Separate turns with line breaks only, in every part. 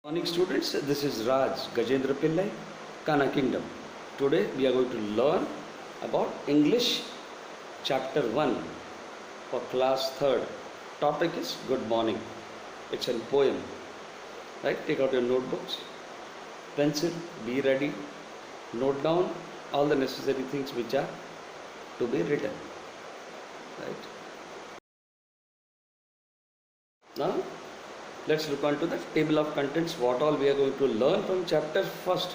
Morning students, this is Raj Gajendra Pillai, Kana Kingdom. Today we are going to learn about English chapter 1 for class 3rd. Topic is good morning. It's a poem. Right? Take out your notebooks, pencil, be ready, note down all the necessary things which are to be written. Right? Now let's look on to the table of contents, what all we are going to learn from chapter first.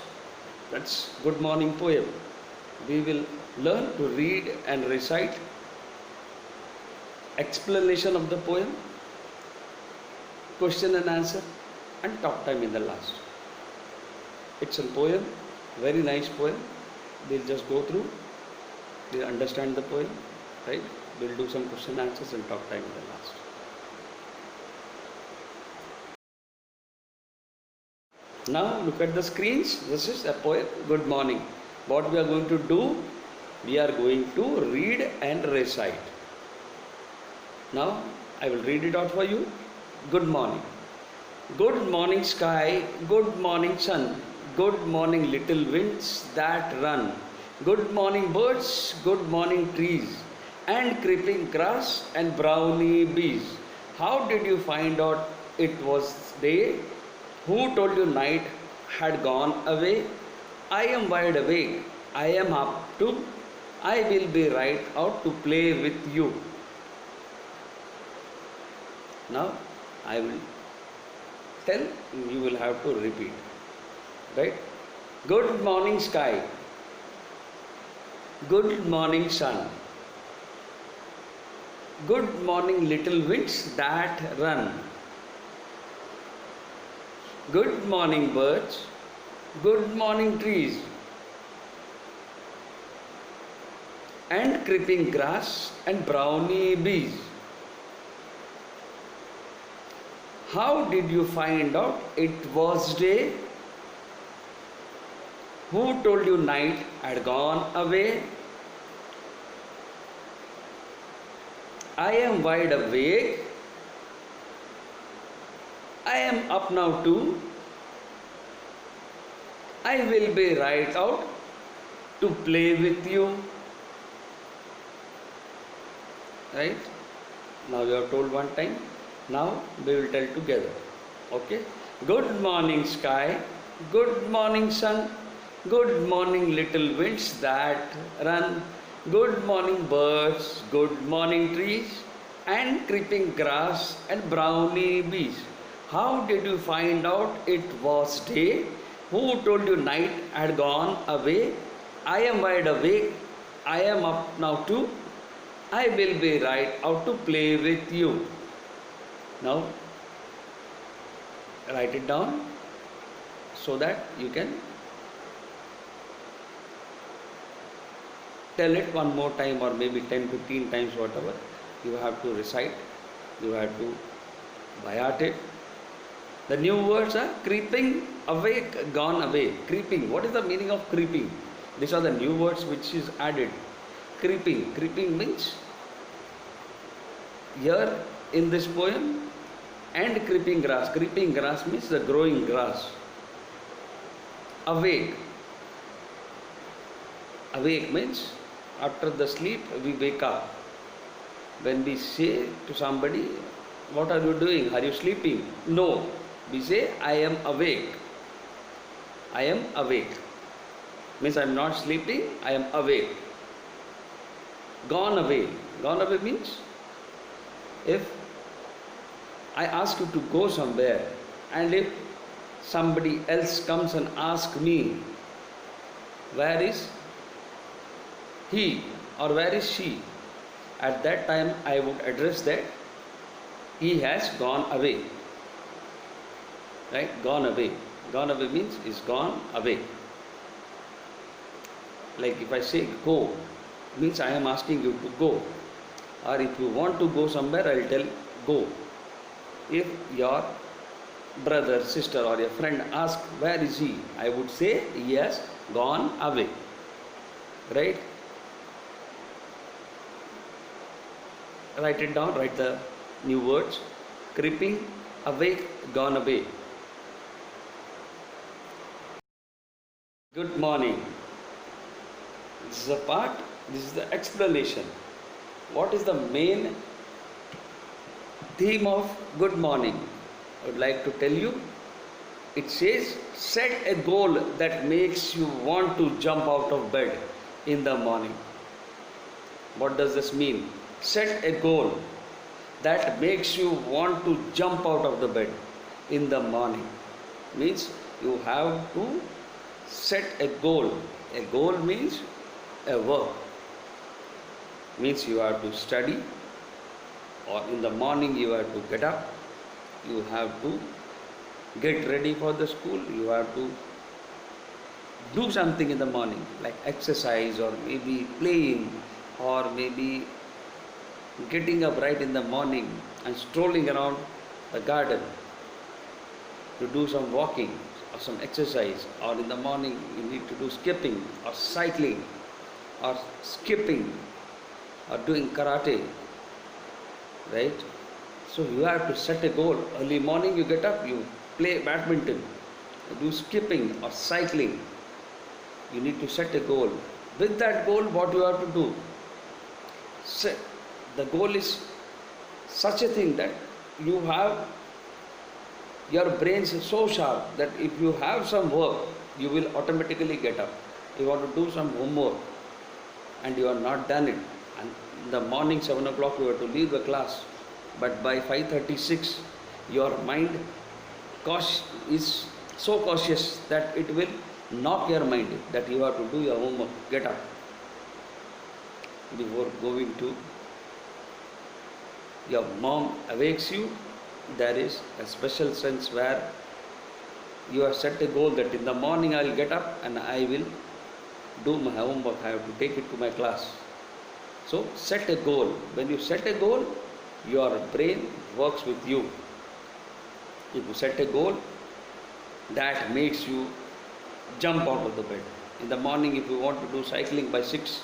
That's good morning poem. We will learn to read and recite, explanation of the poem, question and answer, and talk time in the last. It's a poem, very nice poem. We'll just go through, we'll understand the poem, right? We'll do some question answers and talk time in the last. Now look at the screens. This is a poem, good morning. What we are going to do, we are going to read and recite. Now I will read it out for you. Good morning. Good morning sky, good morning sun, good morning little winds that run. Good morning birds, good morning trees, and creeping grass and brownie bees. How did you find out it was day? Who told you night had gone away? I am wide awake, I am up to, I will be right out to play with you. Now I will tell, you will have to repeat. Right? Good morning sky. Good morning sun. Good morning little winds that run. Good morning birds, good morning trees, and creeping grass and brownie bees. How did you find out it was day? Who told you night had gone away? I am wide awake, I am up now too. I will be right out to play with you. Right? Now you have told one time. Now we will tell together. Okay? Good morning sky. Good morning sun. Good morning little winds that run. Good morning birds. Good morning trees. And creeping grass and brownie bees. How did you find out it was day? Who told you night had gone away? I am wide awake, I am up now too. I will be right out to play with you. Now write it down so that you can tell it one more time, or maybe 10-15 times, whatever. You have to recite, you have to by heart it. The new words are creeping, awake, gone away. Creeping. What is the meaning of creeping? These are the new words which is added. Creeping. Creeping means here in this poem, and creeping grass. Creeping grass means the growing grass. Awake. Awake means after the sleep we wake up. When we say to somebody, what are you doing? Are you sleeping? No. We say, I am awake. I am awake. Means I am not sleeping, I am awake. Gone away. Gone away means, if I ask you to go somewhere, and if somebody else comes and asks me, where is he or where is she? At that time I would address that he has gone away. Right? Gone away. Gone away means is gone away. Like if I say go, means I am asking you to go. Or if you want to go somewhere, I will tell go. If your brother, sister or your friend asks where is he, I would say he has gone away. Right? Write it down, write the new words. Creeping, awake, gone away. Good morning. This is a part, this is the explanation. What is the main theme of good morning? I would like to tell you. It says, set a goal that makes you want to jump out of bed in the morning. What does this mean? Set a goal that makes you want to jump out of the bed in the morning. Means you have to set a goal. A goal means a work. Means you have to study, or in the morning you have to get up, you have to get ready for the school, you have to do something in the morning like exercise, or maybe playing, or maybe getting up right in the morning and strolling around the garden to do some walking or some exercise, or in the morning you need to do skipping or cycling or skipping or doing karate, right? So you have to set a goal. Early morning you get up, you play badminton, you do skipping or cycling. You need to set a goal. With that goal, what you have to do? Set. The goal is such a thing that you have, your brain is so sharp that if you have some work, you will automatically get up. You want to do some homework and you have not done it, and in the morning 7 o'clock you have to leave the class, but by 5:36 your mind is so cautious that it will knock your mind that you have to do your homework, get up before going to. Your mom awakes you. There is a special sense where you have set a goal that in the morning I will get up and I will do my homework, I have to take it to my class. So set a goal. When you set a goal, your brain works with you. If you set a goal, that makes you jump out of the bed. In the morning, if you want to do cycling by 6,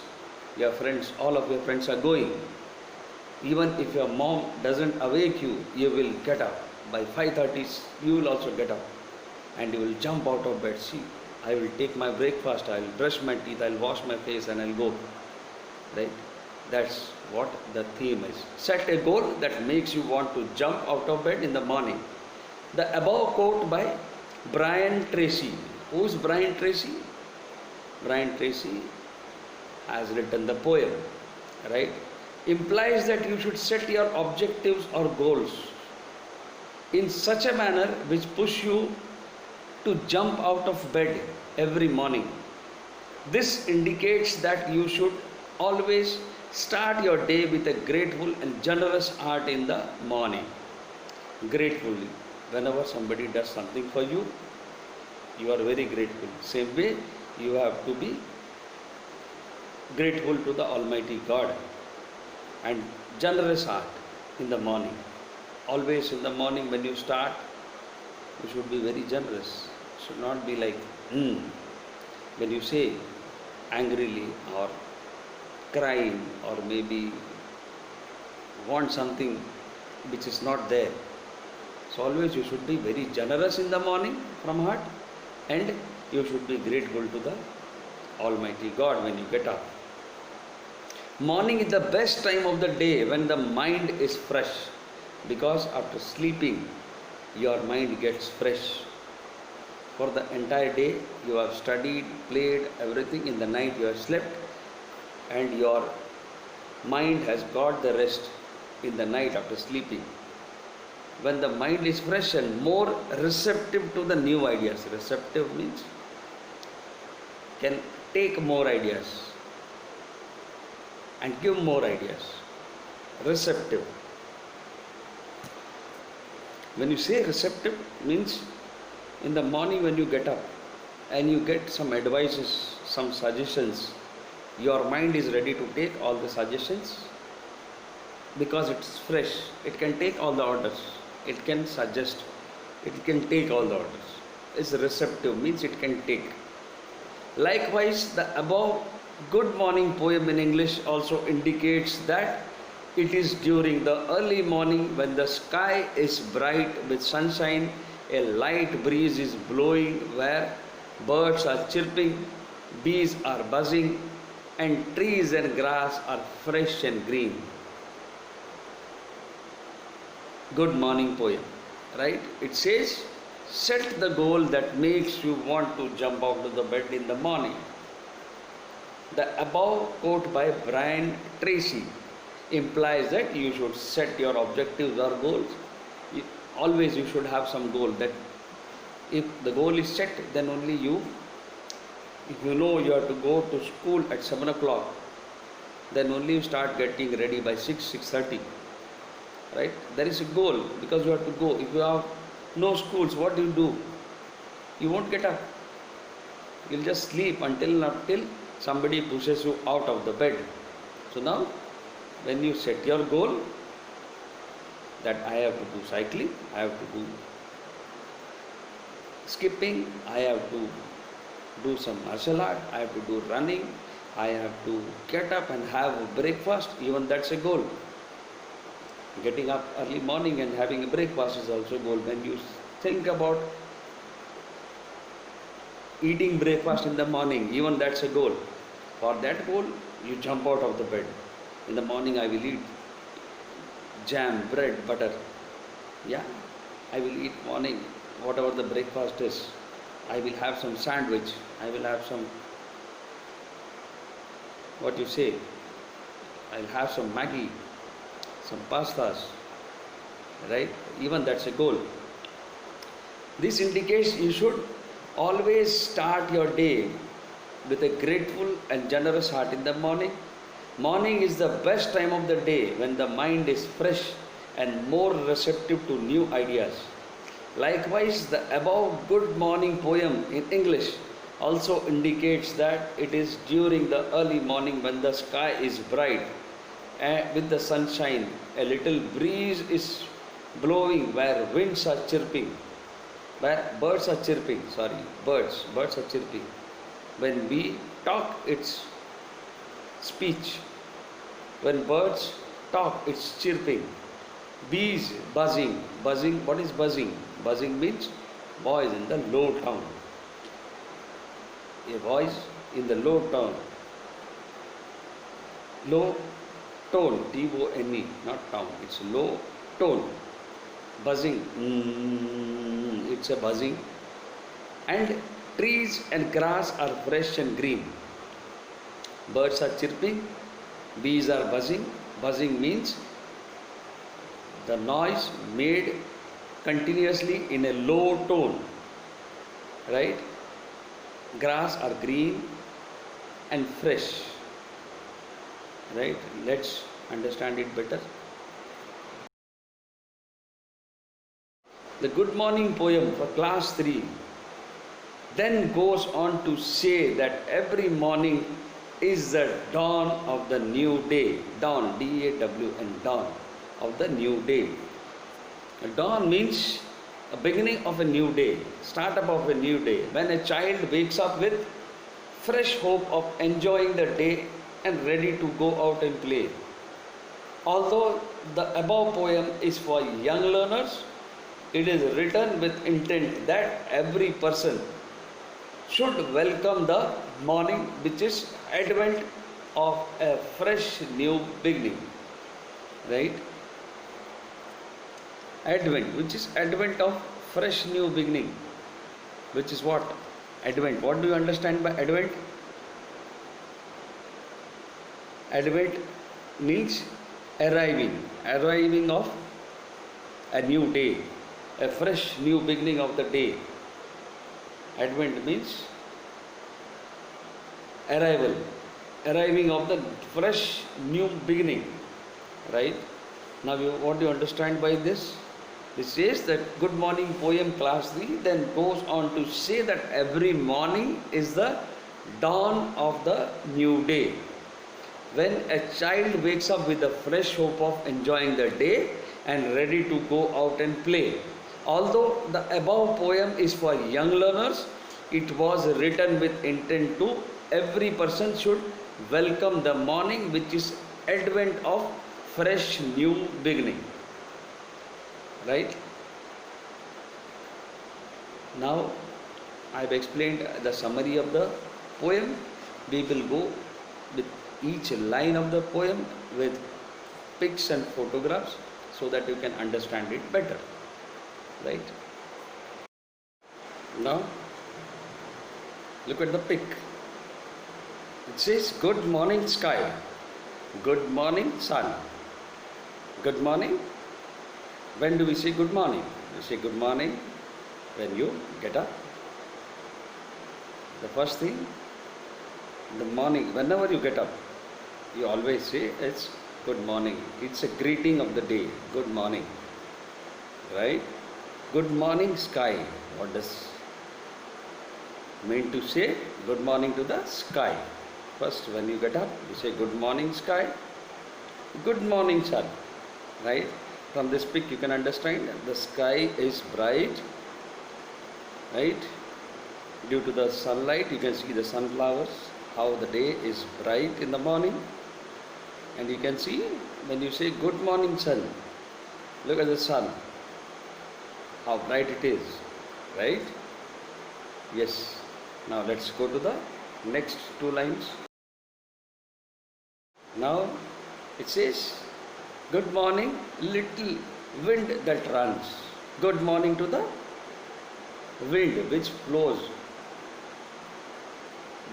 your friends, all of your friends are going. Even if your mom doesn't awake you, you will get up. By 5:30, you will also get up and you will jump out of bed. See, I will take my breakfast, I will brush my teeth, I will wash my face and I will go. Right? That's what the theme is. Set a goal that makes you want to jump out of bed in the morning. The above quote by Brian Tracy. Who is Brian Tracy? Brian Tracy has written the poem, right? Implies that you should set your objectives or goals in such a manner which push you to jump out of bed every morning. This indicates that you should always start your day with a grateful and generous heart in the morning. Gratefully. Whenever somebody does something for you, you are very grateful. Same way, you have to be grateful to the Almighty God and generous heart in the morning. Always in the morning when you start, you should be very generous. Should not be like, when you say angrily or crying or maybe want something which is not there. So always you should be very generous in the morning from heart, and you should be grateful to the Almighty God when you get up. Morning is the best time of the day when the mind is fresh, because after sleeping your mind gets fresh. For the entire day you have studied, played, everything. In the night you have slept and your mind has got the rest in the night after sleeping. When the mind is fresh and more receptive to the new ideas. Receptive means can take more ideas and give more ideas. Receptive. When you say receptive, means in the morning when you get up and you get some advices, some suggestions, your mind is ready to take all the suggestions because it's fresh. It can take all the orders. It can suggest. It can take all the orders. It's receptive, means it can take. Likewise, the above good morning poem in English also indicates that it is during the early morning when the sky is bright with sunshine, a light breeze is blowing where birds are chirping, bees are buzzing, and trees and grass are fresh and green. Good morning poem, right? It says, set the goal that makes you want to jump out of the bed in the morning. The above quote by Brian Tracy implies that you should set your objectives or goals. Always you should have some goal, that if the goal is set, then only if you know you have to go to school at 7 o'clock, then only you start getting ready by 6:30. Right? There is a goal, because you have to go. If you have no schools, what do? You won't get up. You'll just sleep until somebody pushes you out of the bed. So now, when you set your goal, that I have to do cycling, I have to do skipping, I have to do some martial art, I have to do running, I have to get up and have breakfast, even that's a goal. Getting up early morning and having a breakfast is also a goal. When you think about eating breakfast in the morning, even that's a goal. For that goal, you jump out of the bed. In the morning I will eat jam, bread, butter. Yeah, I will eat morning, whatever the breakfast is. I will have some sandwich. I will have some, what you say, I will have some Maggi, some pastas, right? Even that's a goal. This indicates you should always start your day with a grateful and generous heart in the morning. Morning is the best time of the day when the mind is fresh and more receptive to new ideas. Likewise, the above good morning poem in English also indicates that it is during the early morning when the sky is bright and with the sunshine, a little breeze is blowing where winds are chirping, where birds are chirping, birds are chirping. When we talk, it's speech. When birds talk, it's chirping. Bees buzzing. What is buzzing? Buzzing means voice in the low tone. A voice in the low tone. Low tone, T-O-N-E, not tone, it's low tone. Buzzing, it's a buzzing. And trees and grass are fresh and green. Birds are chirping, bees are buzzing. Buzzing means the noise made continuously in a low tone, right? Grass are green and fresh. Right? Let's understand it better. The good morning poem for class 3 then goes on to say that every morning is the dawn of the new day. Dawn, D-A-W-N, dawn of the new day. Dawn means a beginning of a new day, startup of a new day. When a child wakes up with fresh hope of enjoying the day and ready to go out and play. Although the above poem is for young learners, it is written with intent that every person should welcome the morning, which is advent of a fresh new beginning. Right? Advent, which is advent of fresh new beginning. Which is what? Advent. What do you understand by Advent? Advent means arriving of a new day, a fresh new beginning of the day. Advent means arriving of the fresh new beginning, right? Now what do you understand by this? This says that good morning poem class 3 then goes on to say that every morning is the dawn of the new day. When a child wakes up with a fresh hope of enjoying the day and ready to go out and play. Although the above poem is for young learners, it was written with intent to every person should welcome the morning, which is advent of fresh new beginning. Right? Now I have explained the summary of the poem. We will go with each line of the poem with pics and photographs so that you can understand it better. Right? Now, look at the pic. It says, good morning sky, good morning sun. Good morning. When do we say good morning? We say good morning when you get up. The first thing, the morning, whenever you get up, you always say it's good morning. It's a greeting of the day, good morning. Right? Good morning sky. What does mean to say? Good morning to the sky. First, when you get up, you say good morning sky, good morning sun. Right? From this pic you can understand the sky is bright. Right? Due to the sunlight, you can see the sunflowers, how the day is bright in the morning. And you can see when you say good morning sun, look at the sun, how bright it is, right? Yes. Now let's go to the next two lines. Now it says, good morning, little wind that runs. Good morning to the wind which blows.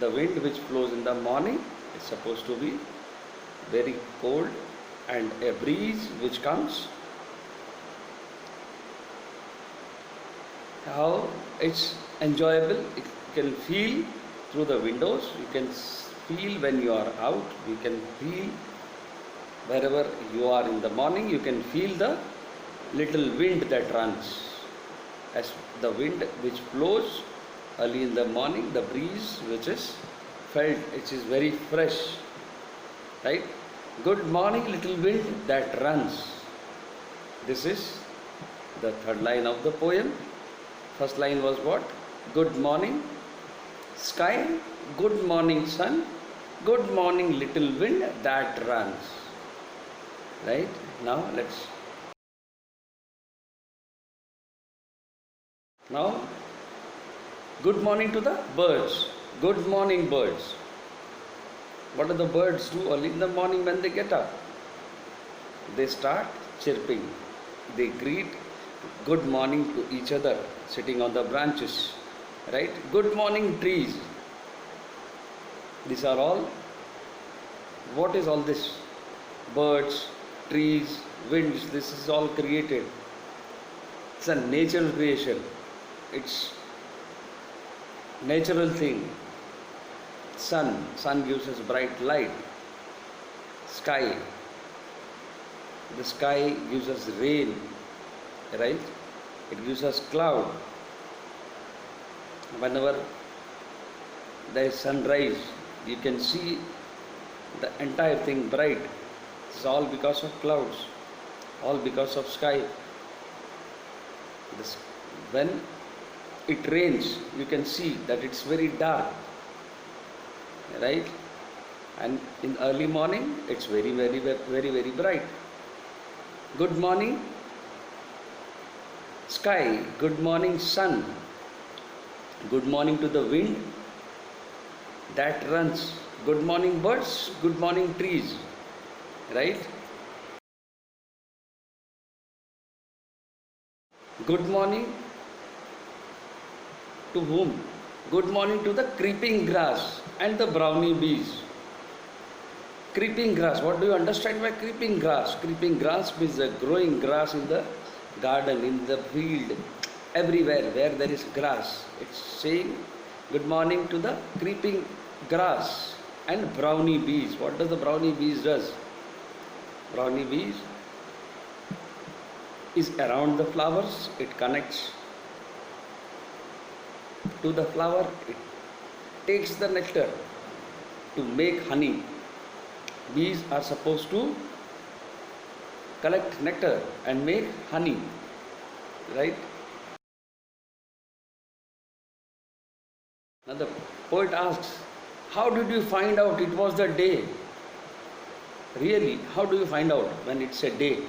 The wind which blows in the morning is supposed to be very cold, and a breeze which comes, how it's enjoyable. You can feel through the windows, you can feel when you are out, you can feel wherever you are in the morning, you can feel the little wind that runs. As the wind which blows early in the morning, the breeze which is felt, it is very fresh. Right? Good morning, little wind that runs. This is the third line of the poem. First line was what? Good morning sky, good morning sun, good morning little wind that runs. Right? Now let's. Now, good morning to the birds. Good morning, birds. What do the birds do early in the morning when they get up? They start chirping. They greet good morning to each other sitting on the branches. Right? Good morning, trees. These are all. What is all this? Birds, trees, winds. This is all created. It's a natural creation. It's natural thing. Sun gives us bright light. Sky, the sky gives us rain, right? It gives us cloud. Whenever there is sunrise, you can see the entire thing bright. It's all because of clouds, all because of sky. When it rains, you can see that it's very dark, right? And in early morning, it's very, very, very, very bright. Good morning sky, good morning sun, good morning to the wind that runs, good morning birds, good morning trees, right? Good morning to whom? Good morning to the creeping grass and the brownie bees. Creeping grass, what do you understand by creeping grass? Creeping grass means the growing grass in the garden, in the field, everywhere where there is grass. It's saying good morning to the creeping grass and brownie bees. What does the brownie bees does? Brownie bees is around the flowers. It connects to the flower. It takes the nectar to make honey. Bees are supposed to collect nectar and make honey, right? Now the poet asks, how did you find out it was the day? Really, how do you find out when it's a day?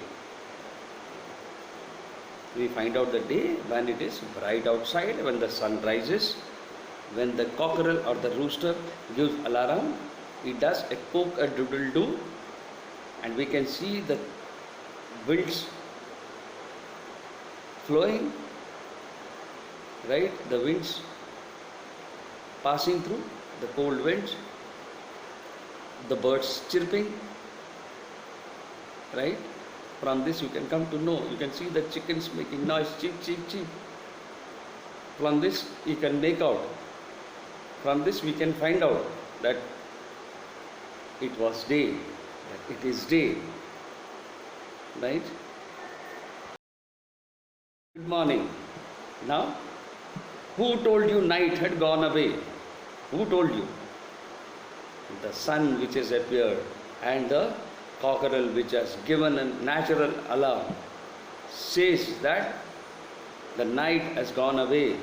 We find out the day when it is bright outside, when the sun rises, When the cockerel or the rooster gives alarm, it does a cock a doodle doo, and we can see the winds flowing, right? The winds passing through, the cold winds, the birds chirping, right? From this you can come to know, you can see the chickens making noise, cheep, cheep, cheep. From this you can make out, from this we can find out that it was day, that it is day, right? Good morning. Now, who told you night had gone away? Who told you? The sun which has appeared and the cockerel which has given a natural alarm says that the night has gone away.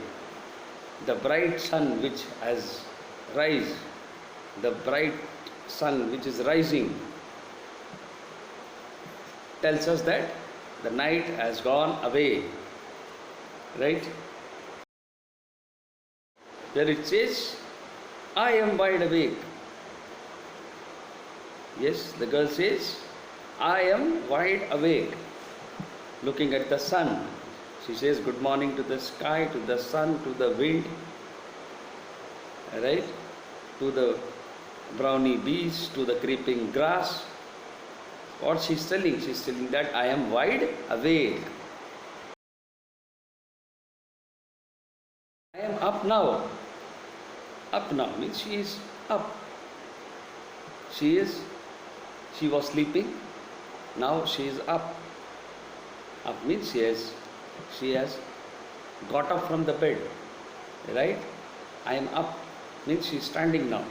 The bright sun which has rise, the bright sun which is rising tells us that the night has gone away, right? Where it says, I am wide awake. Yes, the girl says, I am wide awake, looking at the sun. She says good morning to the sky, to the sun, to the wind, right? To the brownie bees, to the creeping grass. What she's telling? She's telling that I am wide awake. I am up now. Up now means she is up. She was sleeping. Now she is up. Up means she has got up from the bed. Right? I am up means she is standing now.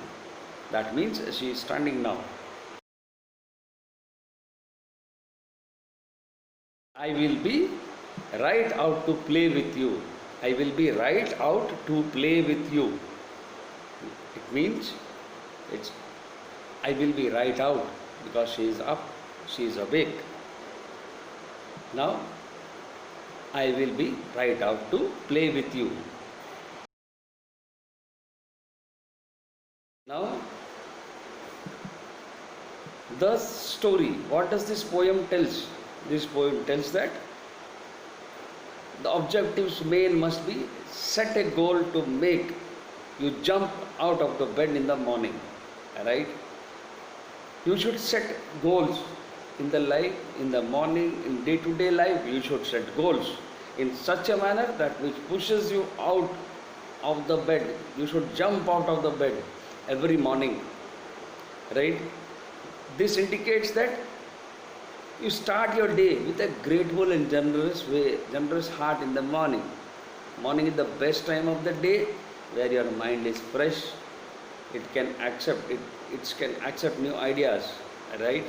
That means she is standing now. I will be right out to play with you. I will be right out to play with you. It means I will be right out because she is up, she is awake. Now I will be right out to play with you. Now the story, what does this poem tells? This poem tells that the objectives main must be set a goal to make you jump out of the bed in the morning, right? You should set goals in the life, in the morning, in day-to-day life. You should set goals in such a manner that which pushes you out of the bed. You should jump out of the bed every morning, right? This indicates that you start your day with a grateful and generous way, generous heart in the morning. Morning is the best time of the day where your mind is fresh. It can accept new ideas, right?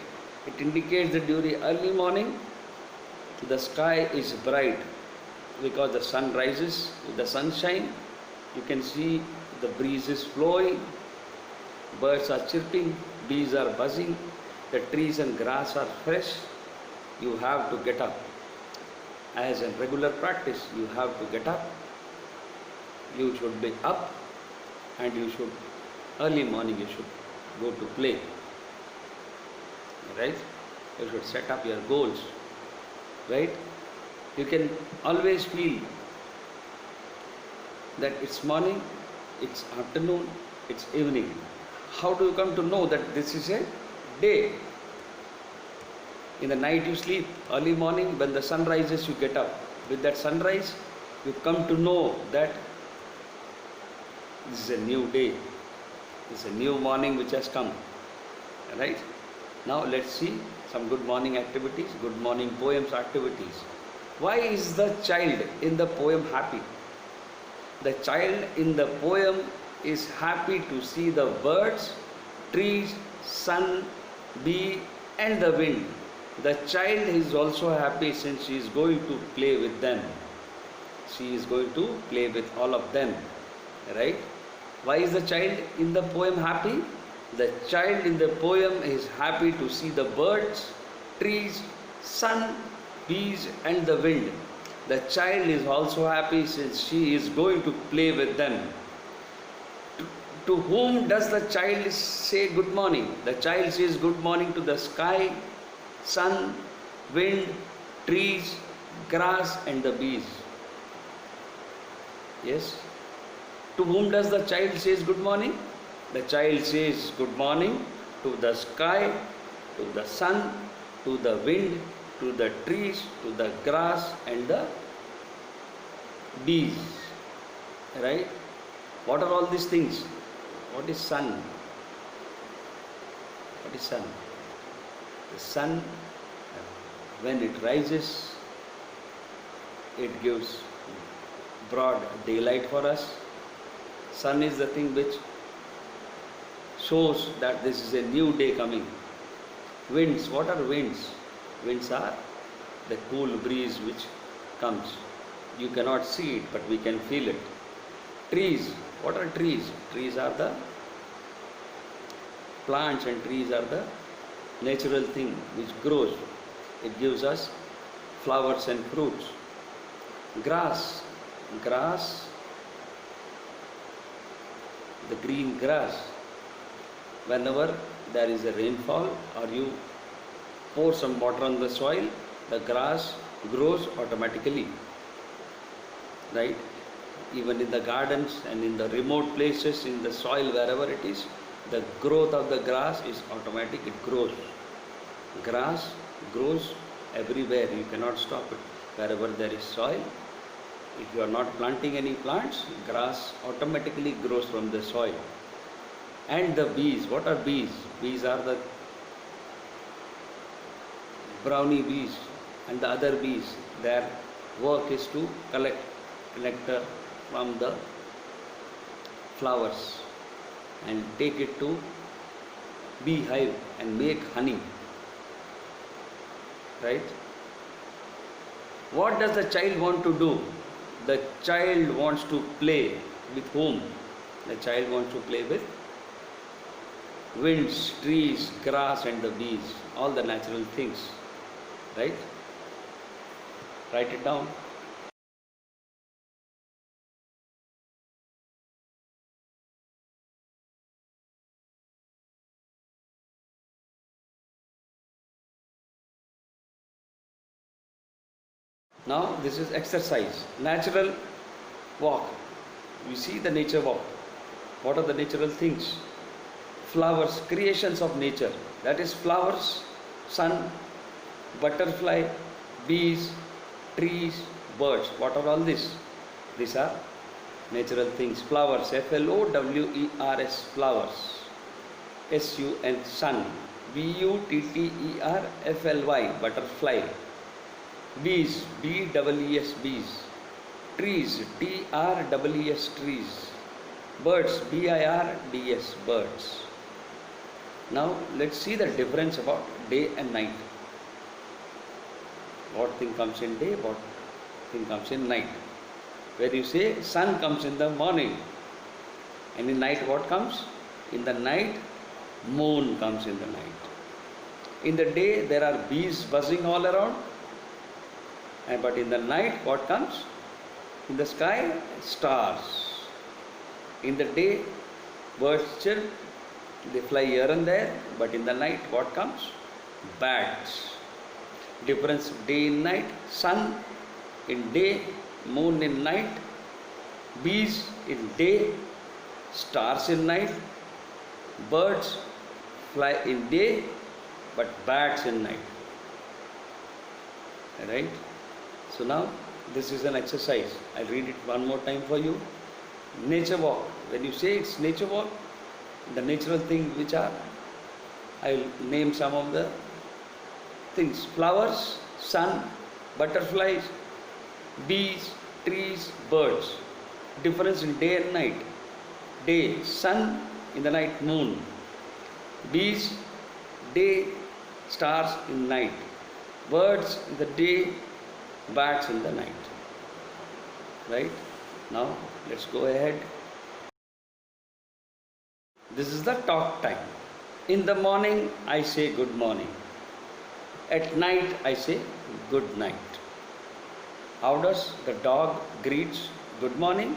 It indicates that during early morning the sky is bright because the sun rises with the sunshine. You can see the breeze is flowing, birds are chirping, bees are buzzing, the trees and grass are fresh. You have to get up. As a regular practice, you have to get up. You should be up and you should, early morning you should go to play. Right? You should set up your goals. Right? You can always feel that it's morning, it's afternoon, it's evening. How do you come to know that this is a day? In the night you sleep, early morning when the sun rises you get up. With that sunrise you come to know that this is a new day. This is a new morning which has come. Right? Now let's see some good morning activities, good morning poems activities. Why is the child in the poem happy? The child in the poem is happy to see the birds, trees, sun, bee and the wind. The child is also happy since she is going to play with them. She is going to play with all of them. Right? Why is the child in the poem happy? The child in the poem is happy to see the birds, trees, sun, bees and the wind. The child is also happy since she is going to play with them. To whom does the child say good morning? The child says good morning to the sky, sun, wind, trees, grass and the bees. Yes? To whom does the child says good morning? The child says good morning to the sky, to the sun, to the wind, to the trees, to the grass and the bees. Right? What are all these things? What is sun? What is sun? The sun, when it rises, it gives broad daylight for us. Sun is the thing which shows that this is a new day coming. Winds, what are winds? Winds are the cool breeze which comes. You cannot see it, but we can feel it. Trees, what are trees? Trees are the plants and trees are the natural thing which grows. It gives us flowers and fruits. Grass, the green grass. Whenever there is a rainfall or you pour some water on the soil, the grass grows automatically. Right? Even in the gardens and in the remote places, in the soil, wherever it is, the growth of the grass is automatic, it grows. Grass grows everywhere, you cannot stop it. Wherever there is soil, if you are not planting any plants, grass automatically grows from the soil. And the bees, what are bees? Bees are the brownie bees and the other bees. Their work is to collect nectar from the flowers and take it to beehive and make honey. Right? What does the child want to do? The child wants to play with whom? The child wants to play with winds, trees, grass and the bees, all the natural things. Right? Write it down. Now this is exercise. Natural walk. You see the nature walk. What are the natural things? Flowers, creations of nature. That is flowers, sun, butterfly, bees, trees, birds. What are all these? These are natural things. Flowers, Flowers, flowers. SUN, sun. BUTTERFLY, butterfly. Bees, BEES, bees. Trees, TREES, trees. Birds, BIRDS, birds. Now let's see the difference about day and night. What thing comes in day, what thing comes in night. Where you say sun comes in the morning, and in night what comes? In the night, moon comes in the night. In the day there are bees buzzing all around, but in the night what comes? In the sky, stars. In the day, birds chirp, they fly here and there, but in the night what comes? Bats. Difference day and night, sun in day, moon in night, bees in day, stars in night, birds fly in day, but bats in night. Right? So now this is an exercise. I'll read it one more time for you. Nature walk. When you say it's nature walk, the natural things which are, I'll name some of the things. Flowers, sun, butterflies, bees, trees, birds. Difference in day and night. Day, sun, in the night, moon. Bees, day, stars in night. Birds in the day, bats in the night. Right? Now let's go ahead. This is the talk time. In the morning I say good morning. At night I say good night. How does the dog greets good morning?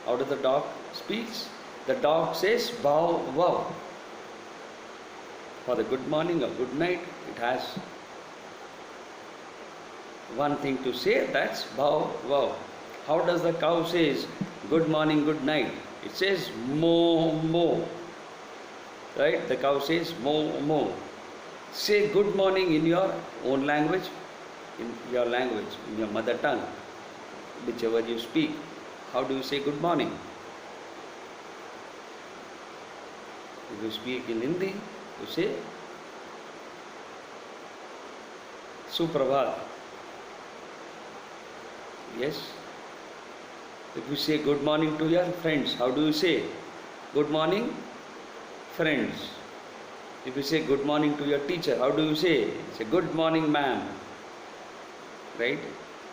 How does the dog speaks? The dog says bow wow. For the good morning or good night, it has one thing to say, that's bow wow. How does the cow says good morning, good night? It says moo moo. Right? The cow says moo moo. Say good morning in your own language, in your language, in your mother tongue, whichever you speak. How do you say good morning? If you speak in Hindi, you say Suprabhat. Yes. If you say good morning to your friends, how do you say? Good morning, friends. If you say good morning to your teacher, how do you say? Say good morning, ma'am. Right?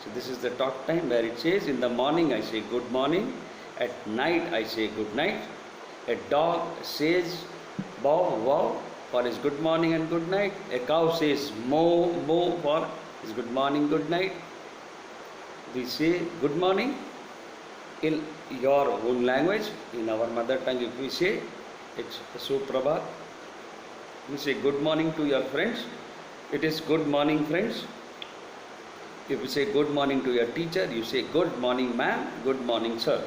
So this is the talk time where it says in the morning I say good morning, at night I say good night. A dog says bow wow for his good morning and good night. A cow says moo moo for his good morning, good night. We say good morning in your own language, in our mother tongue. If we say it's Suprabhat, we say good morning to your friends, it is good morning, friends. If you say good morning to your teacher, you say good morning, ma'am, good morning, sir.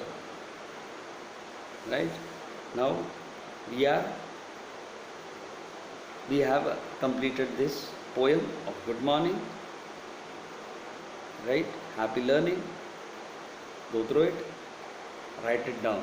Right? Now we have completed this poem of good morning. Right? Happy learning. Go through it. Write it down.